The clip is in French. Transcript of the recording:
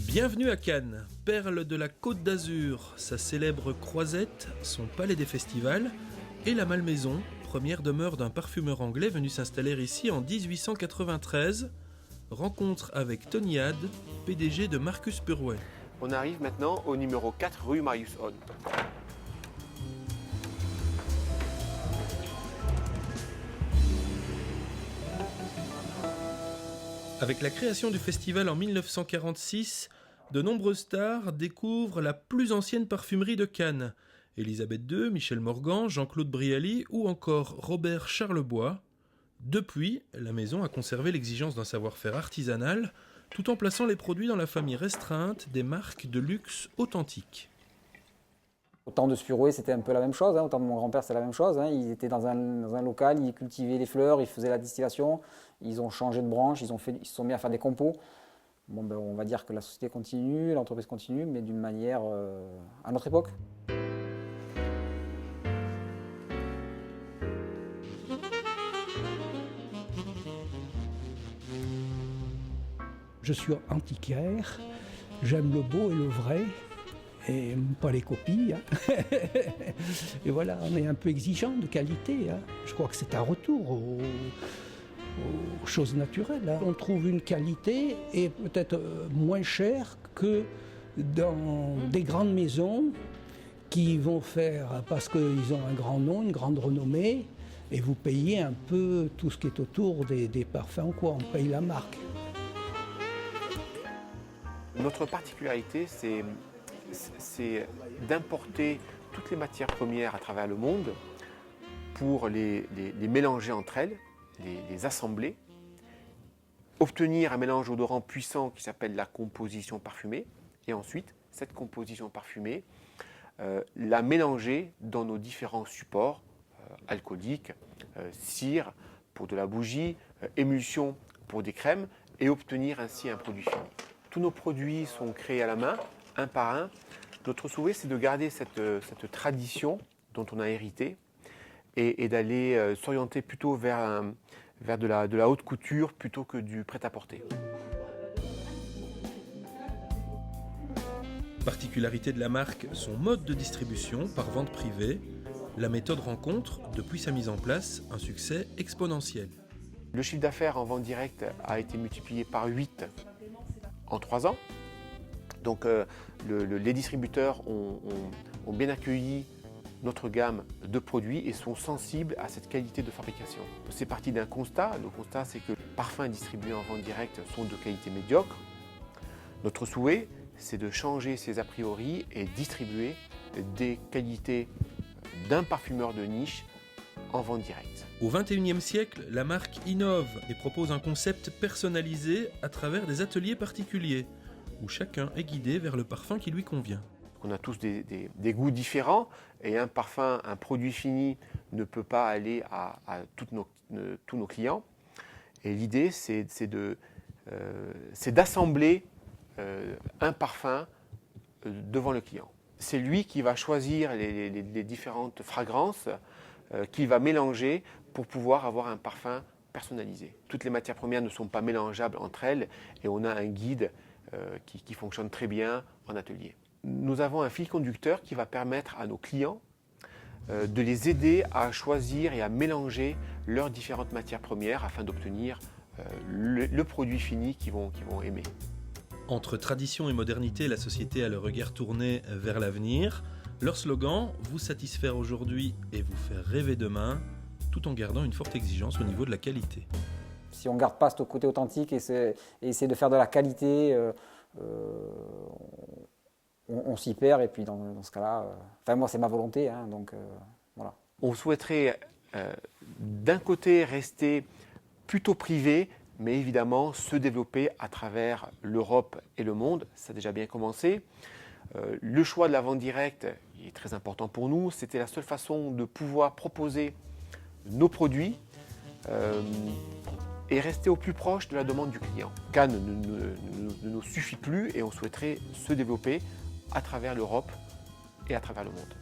Bienvenue à Cannes, perle de la Côte d'Azur, sa célèbre croisette, son palais des festivals et la Malmaison, première demeure d'un parfumeur anglais venu s'installer ici en 1893. Rencontre avec Tony Had, PDG de Marcus Purway. On arrive maintenant au numéro 4 rue Marius Hone. Avec la création du festival en 1946, de nombreuses stars découvrent la plus ancienne parfumerie de Cannes. Elisabeth II, Michel Morgan, Jean-Claude Brialy ou encore Robert Charlebois. Depuis, la maison a conservé l'exigence d'un savoir-faire artisanal, tout en plaçant les produits dans la famille restreinte des marques de luxe authentiques. Au temps de Purway, c'était un peu la même chose. Au temps de mon grand-père, c'était la même chose. Ils étaient dans un local, ils cultivaient les fleurs, ils faisaient la distillation. Ils ont changé de branche, ils se sont mis à faire des compos. On va dire que la société continue, l'entreprise continue, mais d'une manière à notre époque. Je suis antiquaire, j'aime le beau et le vrai, et pas les copies. Et voilà, on est un peu exigeant de qualité. Je crois que c'est un retour aux choses naturelles. On trouve une qualité et peut-être moins chère que dans des grandes maisons qui vont faire, parce qu'ils ont un grand nom, une grande renommée, et vous payez un peu tout ce qui est autour des parfums, quoi. On paye la marque. Notre particularité, c'est d'importer toutes les matières premières à travers le monde pour les mélanger entre elles, les assembler, obtenir un mélange odorant puissant qui s'appelle la composition parfumée, et ensuite, cette composition parfumée, la mélanger dans nos différents supports alcooliques, cire pour de la bougie, émulsion pour des crèmes, et obtenir ainsi un produit fini. Tous nos produits sont créés à la main, un par un. Notre souhait, c'est de garder cette tradition dont on a hérité et d'aller s'orienter plutôt vers de la haute couture plutôt que du prêt-à-porter. Particularité de la marque, son mode de distribution par vente privée. La méthode rencontre, depuis sa mise en place, un succès exponentiel. Le chiffre d'affaires en vente directe a été multiplié par 8 en 3 ans. Donc les distributeurs ont bien accueilli notre gamme de produits et sont sensibles à cette qualité de fabrication. C'est parti d'un constat. Le constat, c'est que les parfums distribués en vente directe sont de qualité médiocre. Notre souhait, c'est de changer ces a priori et distribuer des qualités d'un parfumeur de niche en vente directe. Au XXIe siècle, la marque innove et propose un concept personnalisé à travers des ateliers particuliers, où chacun est guidé vers le parfum qui lui convient. On a tous des goûts différents et un parfum, un produit fini ne peut pas aller à tous nos clients. Et l'idée, c'est d'assembler un parfum devant le client. C'est lui qui va choisir les différentes fragrances qu'il va mélanger pour pouvoir avoir un parfum personnalisé. Toutes les matières premières ne sont pas mélangeables entre elles et on a un guide qui fonctionne très bien en atelier. Nous avons un fil conducteur qui va permettre à nos clients de les aider à choisir et à mélanger leurs différentes matières premières afin d'obtenir le produit fini qu'ils vont aimer. Entre tradition et modernité, la société a le regard tourné vers l'avenir. Leur slogan, vous satisfaire aujourd'hui et vous faire rêver demain, tout en gardant une forte exigence au niveau de la qualité. Si on ne garde pas ce côté authentique et essaie de faire de la qualité, on s'y perd. Et puis dans ce cas-là, moi c'est ma volonté, donc voilà. On souhaiterait d'un côté rester plutôt privé, mais évidemment se développer à travers l'Europe et le monde. Ça a déjà bien commencé. Le choix de la vente directe est très important pour nous. C'était la seule façon de pouvoir proposer nos produits et rester au plus proche de la demande du client. Cannes ne nous suffit plus et on souhaiterait se développer à travers l'Europe et à travers le monde.